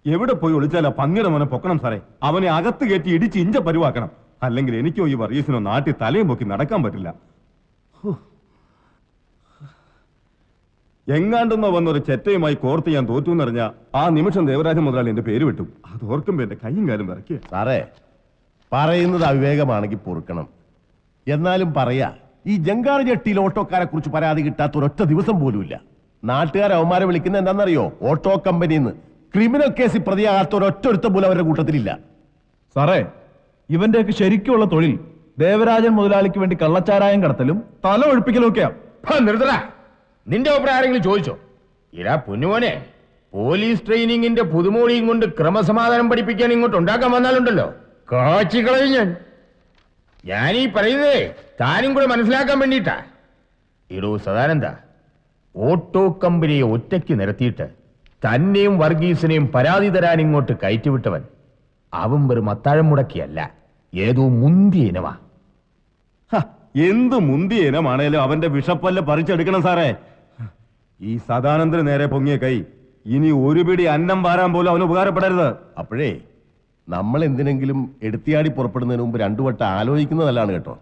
എവിടെ പോയി ഒളിച്ചാൽ ആ പന്നിയുടെ മോനെ പൊക്കണം സാറേ. അവനെ അകത്ത് കയറ്റി ഇടിച്ച് ഇഞ്ച പരുവാക്കണം. അല്ലെങ്കിൽ എനിക്കോ ഈ വർഗീസിനോ നാട്ടിൽ തലയും പൊക്കി നടക്കാൻ പറ്റില്ല. എങ്ങാണ്ടെന്നോ വന്നൊരു ചെറ്റയുമായി കോർത്ത് ഞാൻ തോറ്റു എന്നറിഞ്ഞ ആ നിമിഷം ദേവരാജൻ മുതലാളി എന്റെ പേര് വിട്ടു. അത് ഓർക്കുമ്പോ എന്റെ കൈയും കാലും വിറക്കുക. സാറേ, പറയുന്നത് അവിവേകമാണെങ്കിൽ പൊറുക്കണം. എന്നാലും പറയാ, ഈ ജങ്കാറ് ജെട്ടിയിൽ ഓട്ടോക്കാരെ കുറിച്ച് പരാതി കിട്ടാത്ത ഒരൊറ്റ ദിവസം പോലുമില്ല. നാട്ടുകാർ അവന്മാരെ വിളിക്കുന്നത് എന്താണെന്നറിയോ? ഓട്ടോ കമ്പനിന്ന്. ക്രിമിനൽ കേസിൽ പ്രതിയാകാത്ത ഒരൊറ്റ പോലും അവരുടെ കൂട്ടത്തിലില്ല. സാറേ, ഇവന്റെയൊക്കെ ശരിക്കുള്ള തൊഴിൽ ദേവരാജൻ മുതലാളിക്ക് വേണ്ടി കള്ളച്ചാരായം കടത്തലും തല ഒഴിപ്പിക്കലും ഒക്കെയാ. നിർത്തടാ. നിന്റെ അഭിപ്രായം ആരെങ്കിലും ചോദിച്ചോ? ഇരാ പൊന്നുമോനെ, പോലീസ് ട്രെയിനിങ്ങിന്റെ പുതുമോടിയും കൊണ്ട് ക്രമസമാധാനം പഠിപ്പിക്കാൻ ഇങ്ങോട്ട് ഉണ്ടാക്കാൻ വന്നാലുണ്ടല്ലോ, കാച്ചിക്കളയും ഞാനീ പറയുന്നതേ താനും കൂടെ മനസ്സിലാക്കാൻ വേണ്ടിയിട്ടാ. ഇടൂ സദാനന്ദ, ഓട്ടോ കമ്പനിയെ ഒറ്റയ്ക്ക് നിരത്തിയിട്ട് തന്നെയും വർഗീസിനെയും പരാതി തരാൻ ഇങ്ങോട്ട് കയറ്റിവിട്ടവൻ അവൻ വെറും അത്താഴം മുടക്കിയല്ല, ഏതോ മുന്തിയ ഇനമാ. എന്ത് മുന്തിയ ഇനമാണേലും അവന്റെ വിഷപ്പല്ല് പറിച്ചെടുക്കണം സാറേ. ഈ സദാനന്ദന് നേരെ പൊങ്ങിയ കൈ ഇനി ഒരു പിടി അന്നം വാരാൻ പോലും അവന് ഉപകാരപ്പെടരുത്. അപ്പോഴേ നമ്മൾ എന്തിനെങ്കിലും എടുത്തിയാടി പുറപ്പെടുന്നതിന് മുമ്പ് രണ്ടു വട്ടം ആലോചിക്കുന്നത് നല്ലതാണ് കേട്ടോ.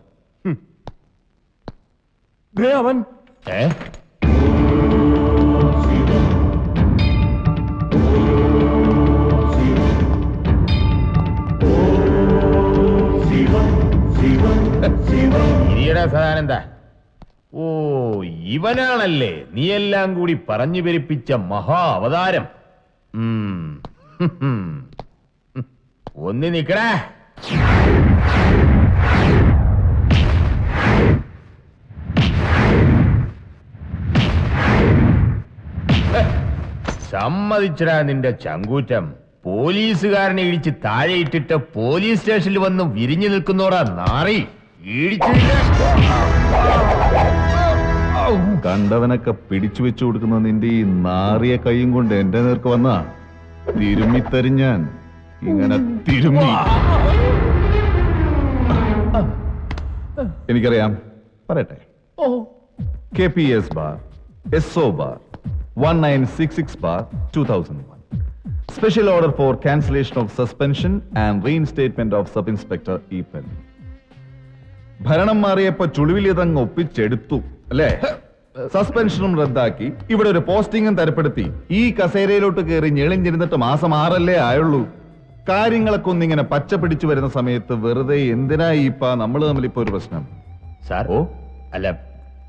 അവൻ ഇരിയടാ സദാനന്ദ. ഓ, ഇവനാണല്ലേ നീയെല്ലാം കൂടി പറഞ്ഞു പെരുപ്പിച്ച മഹാ അവതാരം. ഒന്ന് നിക്കടാ. സമ്മതിച്ചടാ നിന്റെ ചങ്കൂറ്റം. പോലീസുകാരനെ ഇടിച്ച് താഴെയിട്ടിട്ട് പോലീസ് സ്റ്റേഷനിൽ വന്ന് വിരിഞ്ഞു നിൽക്കുന്നോടാ നാറി. കണ്ടവനൊക്കെ പിടിച്ചു വെച്ചു കൊടുക്കുന്ന നിന്റെ ഈ നാറിയ കൈയും കൊണ്ട് എന്റെ നേർക്ക് വന്ന തിരുമ്മിത്തരിഞ്ഞാൻ ഇങ്ങനെ തിരുമ്മി. എനിക്കറിയാം, പറയട്ടെ. KPS bar SO bar 1966 bar 2001 Special order for cancellation of suspension and reinstatement of Sub-Inspector Epen. ഭരണം മാറിയപ്പോ ചുളിവിലിതങ്ങ് ഒപ്പിച്ചെടുത്തു അല്ലേ? സസ്പെൻഷനും റദ്ദാക്കി ഇവിടെ ഒരു പോസ്റ്റിംഗും തരപ്പെടുത്തി ഈ കസേരയിലോട്ട് കയറി ഞെളിഞ്ഞിരുന്നിട്ട് മാസം 6 ആയുള്ളൂ. കാര്യങ്ങളൊക്കെ ഒന്നിങ്ങനെ പച്ച പിടിച്ചു വരുന്ന സമയത്ത് വെറുതെ എന്തിനാ ഇപ്പ നമ്മൾ തമ്മിൽ ഇപ്പൊ ഒരു പ്രശ്നം? സാർ, ഓ അല്ല,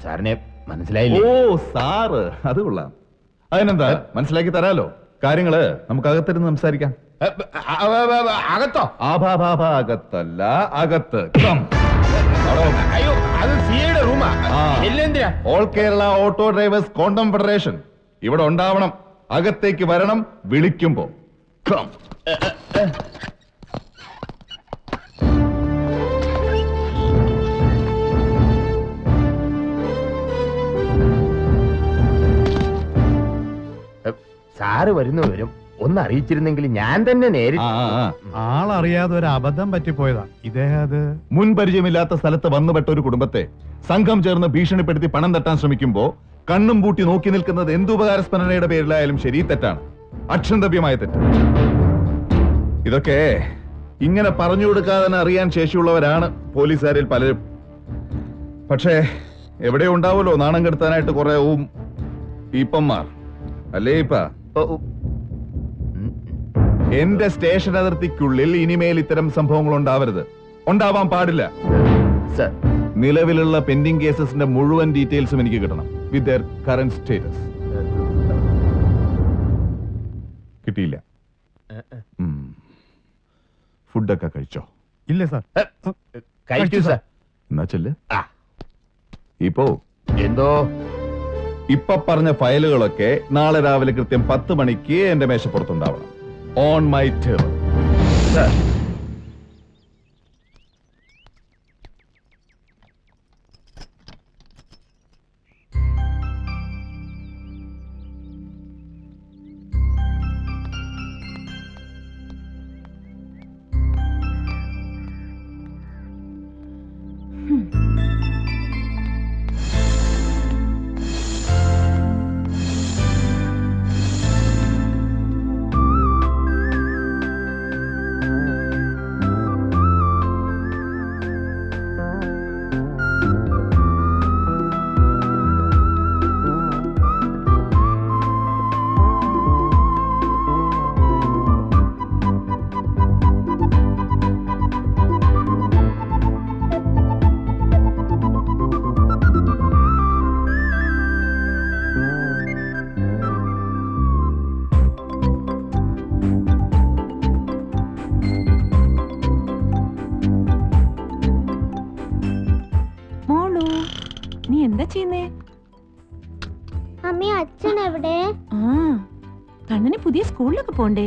സാറിനെ മനസ്സിലായില്ലേ? ഓ സാറ്, അത് കൊള്ളാം. അതിനെന്താ, മനസ്സിലാക്കി തരാലോ. കാര്യങ്ങള് നമുക്ക് അകത്തിരുന്ന് സംസാരിക്കാം. അകത്തോ? അകത്തല്ല, അകത്ത്. അയ്യോ, അത് സിയുടെ റൂമാ. All Kerala auto drivers confederation ഇവിടെ ഉണ്ടാവണം. അകത്തേക്ക് വരണം വിളിക്കുമ്പോ. സാറ് വരുന്നവരും ഒന്ന് അറിയിച്ചിരുന്നെങ്കിൽ ഞാൻ തന്നെ നേരിട്ട്. ആളറിയാതെ ഒരു അബദ്ധം പറ്റിപ്പോയതാ. ഇദ്ദേഹം അത് മുൻപരിചയമില്ലാത്ത സ്ഥലത്ത് വന്നുപെട്ട ഒരു കുടുംബത്തെ സംഘം ചേർന്ന് ഭീഷണിപ്പെടുത്തി പണം തട്ടാൻ ശ്രമിക്കുമ്പോ കണ്ണും പൂട്ടി നോക്കി നിൽക്കുന്നത് എന്തുപകാരസ്മരണയുടെ പേരിലായാലും ശരി, തെറ്റാണ്. അക്ഷന്തവ്യമായ തെറ്റ്. ഇതൊക്കെ ഇങ്ങനെ പറഞ്ഞു കൊടുക്കാതെ തന്നെ അറിയാൻ ശേഷിയുള്ളവരാണ് പോലീസുകാരിൽ പലരും. പക്ഷേ എവിടെ ഉണ്ടാവുമല്ലോ നാണം കെടുത്താനായിട്ട് കുറെ ഈപ്പന്മാർ അല്ലേ? എന്റെ സ്റ്റേഷൻ അതിർത്തിക്കുള്ളിൽ ഇനിമേൽ ഇത്തരം സംഭവങ്ങൾ ഉണ്ടാവരുത്, ഉണ്ടാവാൻ പാടില്ല. നിലവിലുള്ള പെൻഡിംഗ് കേസസിന്റെ മുഴുവൻ ഡീറ്റെയിൽസും എനിക്ക് കിട്ടണം, വിത്ത് ദെയർ കറന്റ് സ്റ്റേറ്റസ്. കിട്ടിയില്ല? ഫുഡൊക്കെ കഴിച്ചോ? ഇല്ല സാർ. കഴിച്ചു സാർ. എന്നാ ചെല്ല്. ഇപ്പോ എന്തോ ഇപ്പൊ പറഞ്ഞ ഫയലുകളൊക്കെ നാളെ രാവിലെ കൃത്യം 10 മണിക്ക് എന്റെ മേശപ്പുറത്തുണ്ടാവണം. On my table. അച്ഛൻ എവിടെ? ആ കണ്ണന് പുതിയ സ്കൂളിലൊക്കെ പോണ്ടേ?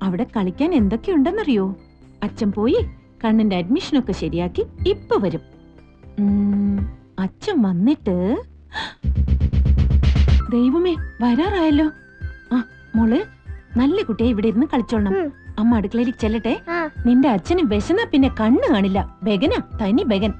അവിടെ കളിക്കാൻ എന്തൊക്കെയുണ്ടെന്നറിയോ? അച്ഛൻ പോയി കണ്ണന്റെ അഡ്മിഷനൊക്കെ ശരിയാക്കി ഇപ്പൊ വരും. അച്ഛൻ വന്നിട്ട് ദൈവമേ വരാറായല്ലോ. ആ മോള് നല്ല കുട്ടിയെ ഇവിടെ ഇരുന്ന് കളിച്ചോളണം. അമ്മ അടുക്കളയിലേക്ക് ചെല്ലട്ടെ. നിന്റെ അച്ഛന് വിശന്നാ പിന്നെ കണ്ണ് കാണില്ല. ബെഗനാ, തനി ബെഗൻ.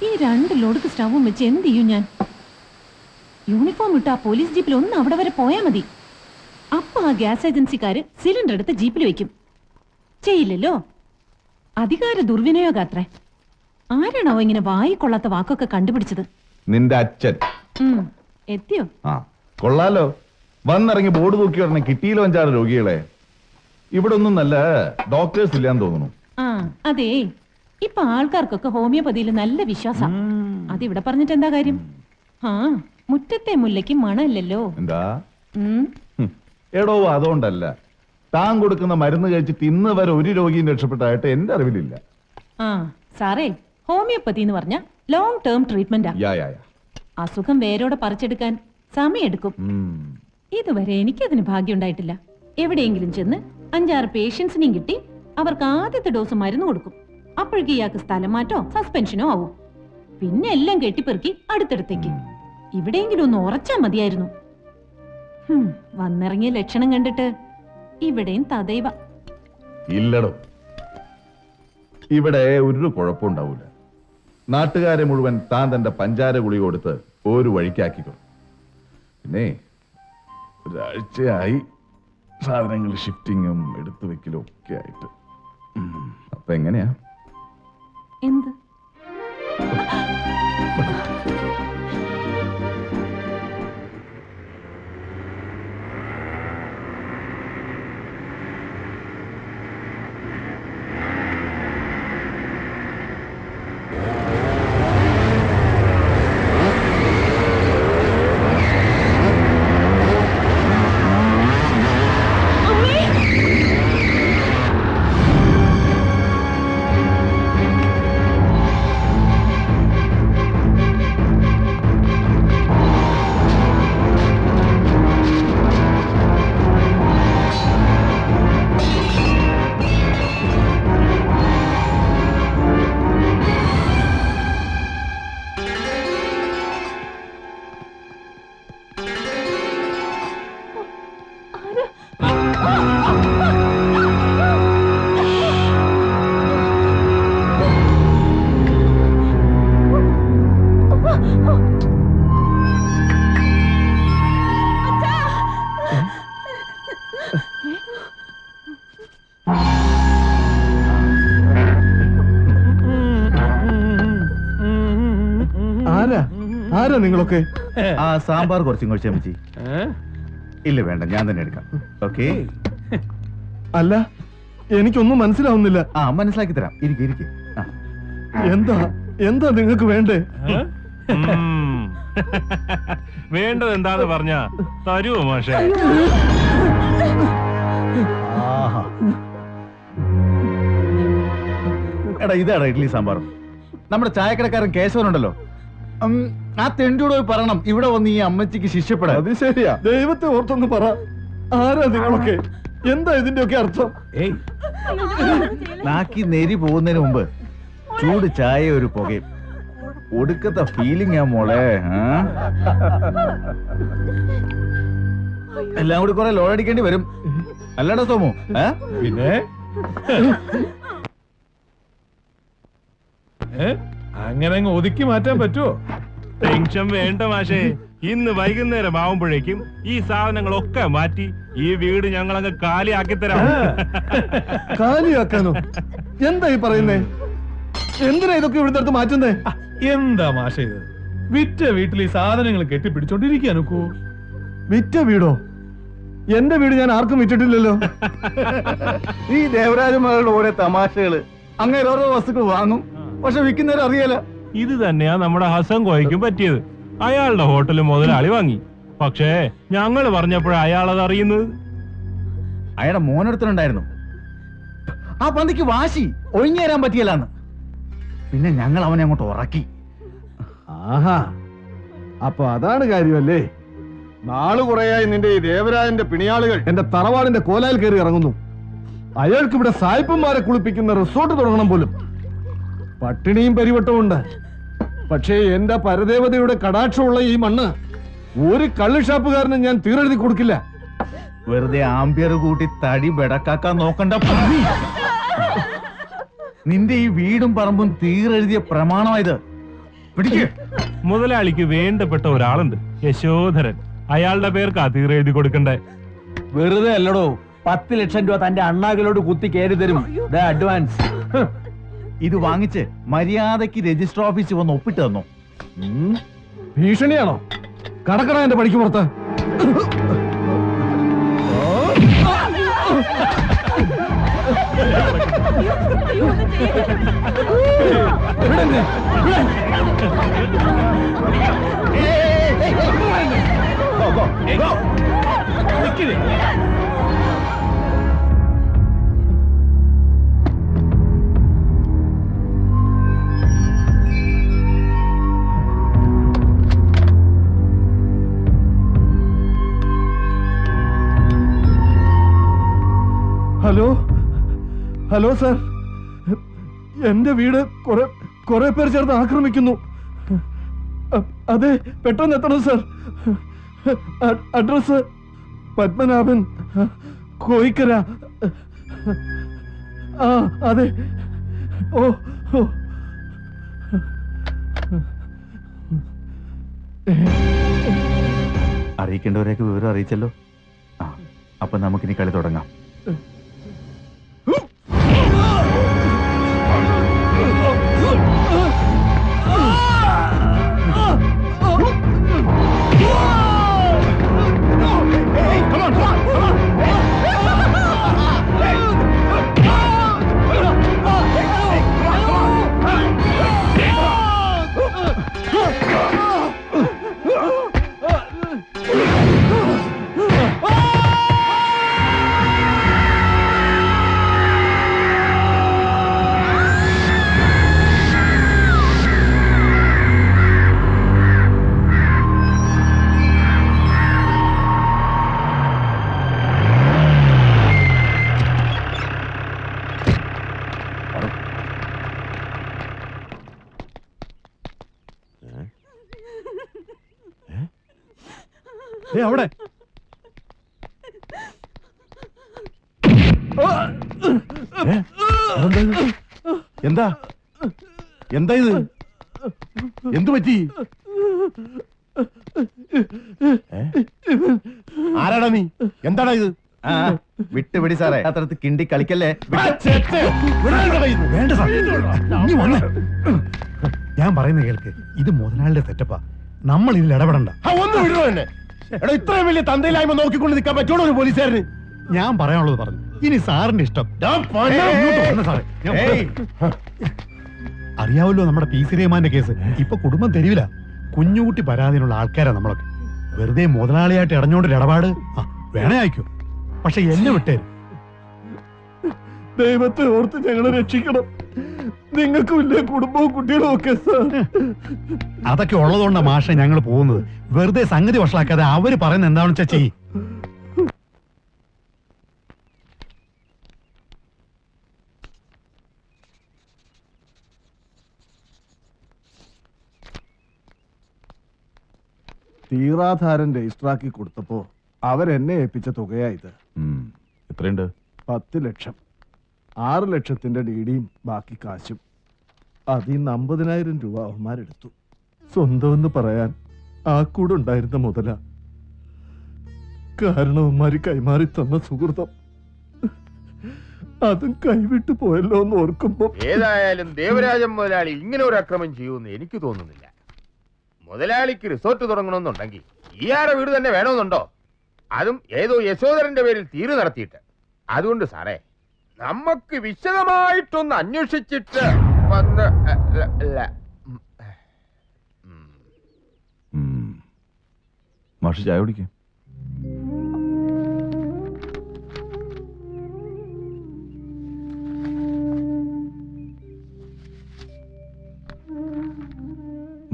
ഈ 2 ലോഡ് സ്റ്റവും വെച്ച് എന്ത് ചെയ്യും ഞാൻ? യൂണിഫോം ഇട്ട് ആ പോലീസ് ജീപ്പിൽ ഒന്ന് അവിടെ വരെ പോയാ മതി. അപ്പൊ ആ ഗ്യാസ് ഏജൻസിക്കാര് സിലിണ്ടർ എടുത്ത് ജീപ്പിൽ വെക്കും. ചെയ്യില്ലല്ലോ. അധികാര ദുർവിനിയോഗാത്രേ. ആരാണോ ഇങ്ങനെ വായിക്കൊള്ളാത്ത വാക്കൊക്കെ കണ്ടുപിടിച്ചത്? നിന്റെ അച്ഛൻ. എത്തിയോ? ആ കൊള്ളാലോ. വന്നിറങ്ങി ബോർഡ് തൂക്കി പറഞ്ഞ കിട്ടിയില്ലോ 5-6 രോഗികളെ. ഇവിടെ ഒന്നും നല്ല ഡോക്ടേഴ്സ് ഇല്ലാന്ന് തോന്നുന്നു. ആ അതെ, ഇപ്പൊ ആൾക്കാർക്കൊക്കെ ഹോമിയോപ്പതിയിൽ നല്ല വിശ്വാസം. അതിവിടെ പറഞ്ഞിട്ട് എന്താ കാര്യം? ആ മുറ്റത്തെ മുല്ലയ്ക്ക് മണമില്ലല്ലോ. എന്താ? എടോ അതുകൊണ്ടല്ല, താൻ കൊടുക്കുന്ന മരുന്ന് കഴിച്ചിട്ട് ഇന്ന് വരെ ഒരു രോഗിയും രക്ഷപ്പെട്ടായിട്ട് എന്റെ അറിവിലില്ല. ആ സാറേ, ഹോമിയോപ്പതി എന്ന് പറഞ്ഞ ലോങ് ടേം ട്രീറ്റ്മെന്റാ. അസുഖം വേരോടെ പറിച്ചെടുക്കാൻ സമയെടുക്കും. ഇതുവരെ എനിക്കതിന് ഭാഗ്യം ഉണ്ടായിട്ടില്ല. എവിടെയെങ്കിലും ചെന്ന് 5-6 പേഷ്യൻസിനെയും കിട്ടി അവർക്ക് ആദ്യത്തെ ഡോസ് മരുന്ന് കൊടുക്കും. അപ്പോഴേക്ക് ഇയാൾക്ക് സ്ഥലം മാറ്റോ സസ്പെൻഷനോ ആവും. പിന്നെ എല്ലാം കെട്ടിപ്പെറുക്കി അടുത്തടുത്തേക്ക്. ഇവിടെയെങ്കിലും ഒന്ന് ഉറച്ചാ മതിയായിരുന്നു. വന്നിറങ്ങിയ ലക്ഷണം കണ്ടിട്ട് ഇവിടെയും തദൈവ. ഇല്ലടോ, ഇവിടെ ഒരു കുഴപ്പമുണ്ടാവൂല. നാട്ടുകാരെ മുഴുവൻ താൻ തന്റെ പഞ്ചാര ഗുളിക കൊടുത്ത് ഒരു വഴിക്കാക്കിക്കോ. പിന്നെ ഒരാഴ്ചയായി സാധനങ്ങൾ ഷിഫ്റ്റിങ്ങും എടുത്തു വെക്കലും ഒക്കെ ആയിട്ട്. അപ്പൊ എങ്ങനെയാ? എന്ത്? ആരാ നിങ്ങളൊക്കെ? ആ സാമ്പാർ കുറച്ചും കൂടി ക്ഷമിച്ചി. ഇല്ല വേണ്ട, ഞാൻ തന്നെ എടുക്കാം. ഓക്കെ. അല്ല, എനിക്കൊന്നും മനസ്സിലാവുന്നില്ല. ആ മനസ്സിലാക്കി തരാം. ഇരിക്കെ. എന്താ എന്താ നിങ്ങൾക്ക് വേണ്ടേ? വേണ്ടത് എന്താന്ന് പറഞ്ഞാ തരുവോ മാഷേ? എടാ ഇതാടാ ഇഡ്ലി സാമ്പാറും. നമ്മുടെ ചായക്കടക്കാരൻ കേശവനുണ്ടല്ലോ, ആ തെണ്ടിയോട് പോയി പറയണം ഇവിടെ വന്ന് ഈ അമ്മച്ചിക്ക് ശിഷ്യപ്പെടാം. അത് ശരിയാ. ദൈവത്തെ ഓർത്തൊന്ന് പറ, ആരാ നിങ്ങളൊക്കെ? എന്താ ഇതിന്റെയൊക്കെ അർത്ഥം? നാക്കി നെരി പോകുന്നതിന് മുമ്പ് ചൂട് ചായ ഒരു പുകയും ഒടുക്കത്തെ ഫീലിംഗ് ആ മോളെ. എല്ലാം കൂടി കുറെ ലോഡടിക്കേണ്ടി വരും, അല്ലടാ സോമു? പിന്നെ അങ്ങനെ അങ്ങ് ഒതുക്കി മാറ്റാൻ പറ്റുമോ? ടെൻഷൻ വേണ്ട മാഷേ. ഇന്ന് വൈകുന്നേരം ആവുമ്പോഴേക്കും ഈ സാധനങ്ങളൊക്കെ മാറ്റി ഈ വീട് ഞങ്ങൾ അങ്ങ് കാലിയാക്കി തരാം. കാലിയാക്കാനോ? എന്താ ഈ പറയുന്നേ? എന്തിനാ ഇതൊക്കെ ഇവിടുത്തെ അടുത്ത് മാറ്റുന്നേ? എന്താ മാഷേ ഇത്? വിറ്റ വീട്ടിൽ ഈ സാധനങ്ങൾ കെട്ടിപ്പിടിച്ചോണ്ടിരിക്കാനൊക്കോ? വിറ്റ വീടോ? എന്റെ വീട് ഞാൻ ആർക്കും വിറ്റിട്ടില്ലല്ലോ. ഈ ദേവരാജന്മാരുടെ ഓരോ തമാശകള്. അങ്ങനെ ഓരോ വസ്തുക്കൾ വാങ്ങും, പക്ഷെ വിൽക്കുന്നവരെ അറിയാല. ഇത് തന്നെയാ നമ്മുടെ ഹസൻ കോയക്കും പറ്റിയത്. അയാളുടെ ഹോട്ടൽ മുതലാളി വാങ്ങി, പക്ഷേ ഞങ്ങൾ പറഞ്ഞപ്പോഴേ അയാളത് അറിയുന്നത്. അയാളുടെ മോനടുത്തുണ്ടായിരുന്നു. ആ പന്തിക്ക് വാശി ഒഴിഞ്ഞു തരാൻ പറ്റിയല്ലാന്ന്. പിന്നെ ഞങ്ങൾ അവനെ അങ്ങോട്ട് ഉറക്കി. ആഹാ, അപ്പൊ അതാണ് കാര്യമല്ലേ. നാള് കുറയായി നിന്റെ ഈ ദേവരാജന്റെ പിണിയാളുകൾ എന്റെ തറവാടിന്റെ കോലായിൽ കയറി ഇറങ്ങുന്നു. അയാൾക്ക് ഇവിടെ സായിപ്പന്മാരെ കുളിപ്പിക്കുന്ന റിസോർട്ട് തുടങ്ങണം പോലും. പട്ടിണിയും പരിവട്ടമുണ്ട്. പക്ഷേ എന്റെ പരദേവതയുടെ കടാക്ഷമുള്ള ഈ മണ്ണ് ഒരു കള്ളുഷാപ്പുകാരനും ഞാൻ തീരെഴുതി കൊടുക്കില്ല. വെറുതെ ആംബിയർ കൂട്ടി തടി ബെടക്കാക്കാൻ നോക്കണ്ട. നിന്റെ ഈ വീടും പറമ്പും തീരെഴുതിയ പ്രമാണമായത്. പിടിക്ക്. മുതലാളിക്ക് വേണ്ടപ്പെട്ട ഒരാളുണ്ട്, യശോധരൻ. അയാളുടെ പേർക്ക് തീർ എഴുതി കൊടുക്കണ്ടേ. വെറുതെ അല്ലടോ, 10 ലക്ഷം രൂപ തന്റെ അണ്ണാകിലോട്ട് കുത്തി കയറി തരും. അഡ്വാൻസ്. ഇത് വാങ്ങിച്ച് മര്യാദയ്ക്ക് രജിസ്റ്റർ ഓഫീസിൽ വന്ന് ഒപ്പിട്ട് തന്നോ. ഭീഷണിയാണോ? കടക്കട എന്റെ പടിക്ക് പുറത്ത്. ഹലോ ഹലോ സാർ, എന്റെ വീട് കുറെ പേർ ചേർന്ന് ആക്രമിക്കുന്നു. അതെ, പെട്ടെന്ന് എത്തണം സാർ. അഡ്രസ് പത്മനാഭൻ, കോയിക്കര. ആ അതെ. ഓ ഓ അറിയിക്കേണ്ടവരെയൊക്കെ വിവരം അറിയിച്ചല്ലോ. അപ്പൊ നമുക്കിനി കളി തുടങ്ങാം. അവിടെ എന്താ എന്താ ഇത്? എന്തു പറ്റി? ആരാടാ നീ? എന്താടാ ഇത്? വിട്ടുപിടി സാറേ, അത്രത്ത് കിണ്ടി കളിക്കല്ലേ. വേണ്ട സാർ, ഞാൻ പറയുന്ന കേൾക്ക്. ഇത് മുതലാളിയുടെ സെറ്റപ്പാ, നമ്മൾ ഇതിൽ ഇടപെടണ്ട. ഒന്ന് വിടുവോ എന്നെ? എടാ, ഇത്രയും വലിയ തന്തയിലായ്മ നോക്കിക്കൊണ്ട് നിൽക്കാൻ പറ്റുള്ളൂ ഒരു പോലീസുകാരന്? ഞാൻ പറയാനുള്ളത് പറഞ്ഞു. ഇനി സാറിന്റെ ഇഷ്ടം. അറിയാവല്ലോ നമ്മുടെ പി സി റഹ്മാന്റെ കേസ്. ഇപ്പൊ കുടുംബം തെരുവില. കുഞ്ഞുകുട്ടി പരാതിനുള്ള ആൾക്കാരാ നമ്മളൊക്കെ. വെറുതെ മുതലാളിയായിട്ട് ഇടഞ്ഞോണ്ടൊരു ഇടപാട് വേണേ അയക്കൂ, പക്ഷെ എന്നെ വിട്ടേരും. ദൈവത്തെ ഓർത്ത് ഞങ്ങളെ രക്ഷിക്കണം. നിങ്ങൾക്കും ഇല്ലേ കുടുംബവും കുട്ടികളും ഒക്കെ? അതൊക്കെ ഉള്ളതുകൊണ്ടാ മാഷെ ഞങ്ങൾ പോകുന്നത്. വെറുതെ സംഗതി വഷളാക്കാതെ അവര് പറയുന്നത് എന്താണെന്ന് വെച്ചാ ചെയ്യ്. തീറാധാരൻ രജിസ്റ്ററാക്കി കൊടുത്തപ്പോ അവരെന്നെ ഏൽപ്പിച്ച തുകയാ ഇത്. എത്രയുണ്ട്? 10 ലക്ഷം. 6 ലക്ഷത്തിന്റെ ഡിഡിയും ബാക്കി കാശും. അതിന്ന് 50,000 രൂപ അവന്മാരെടുത്തു. സ്വന്തമെന്ന് പറയാൻ ആ കൂടെ ഉണ്ടായിരുന്ന മുതല. കാരണവന്മാര് കൈമാറി തന്ന സുഹൃതം അതും കൈവിട്ടു പോയല്ലോ എന്ന് ഓർക്കുമ്പോ. ഏതായാലും ദേവരാജൻ മുതലാളി ഇങ്ങനെ ഒരു അക്രമം ചെയ്യുമെന്ന് എനിക്ക് തോന്നുന്നില്ല. മുതലാളിക്ക് റിസോർട്ട് തുടങ്ങണമെന്നുണ്ടെങ്കിൽ ഇയാളുടെ വീട് തന്നെ വേണമെന്നുണ്ടോ? അതും ഏതോ യശോധരന്റെ പേരിൽ തീരു നടത്തിയിട്ട്. അതുകൊണ്ട് സാറേ, നമുക്ക് വിശദമായിട്ടൊന്ന് അന്വേഷിച്ചിട്ട് വന്ന് മാഷ് ചായ കുടിക്കും.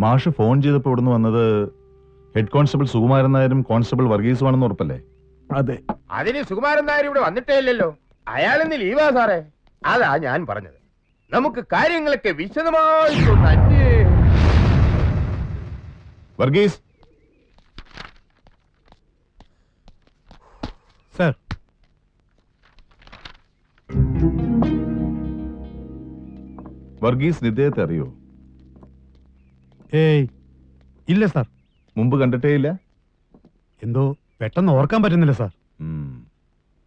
മാഷ് ഫോൺ ചെയ്തപ്പോ ഇവിടുന്ന് വന്നത് ഹെഡ് കോൺസ്റ്റബിൾ സുകുമാരൻ നായരും കോൺസ്റ്റബിൾ വർഗീസുമാണെന്ന് ഉറപ്പല്ലേ? അതെ. അതിന് സുകുമാരൻ നായർ ഇവിടെ വന്നിട്ടേ ഇല്ലല്ലോ. അയാളിന്ന് ലീവാ സാറേ. അതാ ഞാൻ പറഞ്ഞത്, നമുക്ക് കാര്യങ്ങളൊക്കെ വിശദമായിട്ടൊന്ന് വർഗീസ് സർ. വർഗീസ് ഇദ്ദേഹത്തെ അറിയോ? ഏയ് ഇല്ല സാർ. മുമ്പ് കണ്ടിട്ടേ ഇല്ല? എന്തോ പെട്ടെന്ന് ഓർക്കാൻ പറ്റുന്നില്ല സാർ.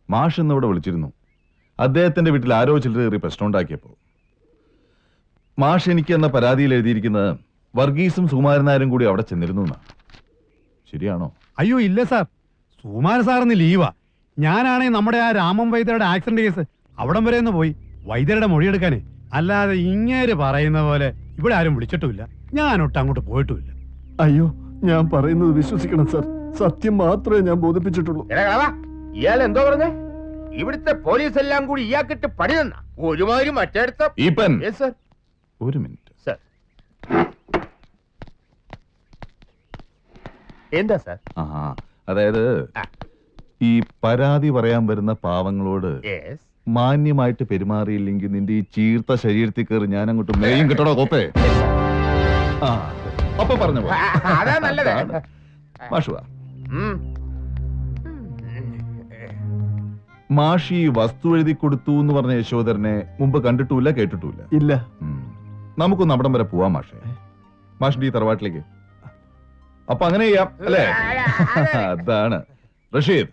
മാഷ് ഇന്ന് ഇവിടെ വിളിച്ചിരുന്നു. അദ്ദേഹത്തിന്റെ വീട്ടിൽ ആരോ ചിലർ കയറി പ്രശ്നം ഉണ്ടാക്കിയപ്പോ മാഷ് എനിക്ക് എന്ന പരാതിയിൽ എഴുതിയിരിക്കുന്നത് വർഗീസും സുകുമാരനാരും കൂടി അവിടെ ചെന്നിരുന്നു എന്നാ. ശരിയാണോ? അയ്യോ ഇല്ല സാർ, സുകുമാരൻ സാറിന്ന് ലീവാ. ഞാനാണെ നമ്മുടെ ആ രാമൻ വൈദ്യരുടെ ആക്സിഡന്റ് കേസ് അവിടം വരെ ഒന്ന് പോയി വൈദ്യരുടെ മൊഴിയെടുക്കാനേ. അല്ലാതെ ഇങ്ങേര് പറയുന്ന പോലെ ഇവിടെ ആരും വിളിച്ചിട്ടുമില്ല, ഞാനൊട്ട് അങ്ങോട്ട് പോയിട്ടുമില്ല. അയ്യോ, ഞാൻ പറയുന്നത് വിശ്വസിക്കണം സാർ, സത്യം മാത്രമേ ഞാൻ ബോധിപ്പിച്ചിട്ടുള്ളൂ. ഇയാൾ എന്തോ പറഞ്ഞേ? ഇവിടുത്തെ പോലീസ് എല്ലാം കൂടി ഇയാൾക്കിട്ട് പണി തന്ന ഒരുമാതിരി മറ്റേടത്ത. ഒരു മിനിറ്റ് സർ. എന്താ സാർ? അതായത് ഈ പരാതി പറയാൻ വരുന്ന പാവങ്ങളോട് മാന്യമായിട്ട് പെരുമാറിയില്ലെങ്കിൽ നിന്റെ ഈ ചീർത്ത ശരീരത്തിൽ കയറി ഞാൻ അങ്ങോട്ട് മേയും കിട്ടണോ കോപ്പേ? അപ്പൊ പറഞ്ഞു അതാ നല്ലത്. മാഷുവാ, മാഷി വസ്തു എഴുതി കൊടുത്തു എന്ന് പറഞ്ഞ യശോധരനെ മുമ്പ് കണ്ടിട്ടുമില്ല, കേട്ടിട്ടുമില്ല. ഇല്ല. നമുക്കൊന്ന് അവിടം വരെ പോവാം മാഷേ. മാഷിന്റെ ഈ തറവാട്ടിലേക്ക്. അപ്പൊ അങ്ങനെ ചെയ്യാം അല്ലേ? അതാണ് റഷീദ്,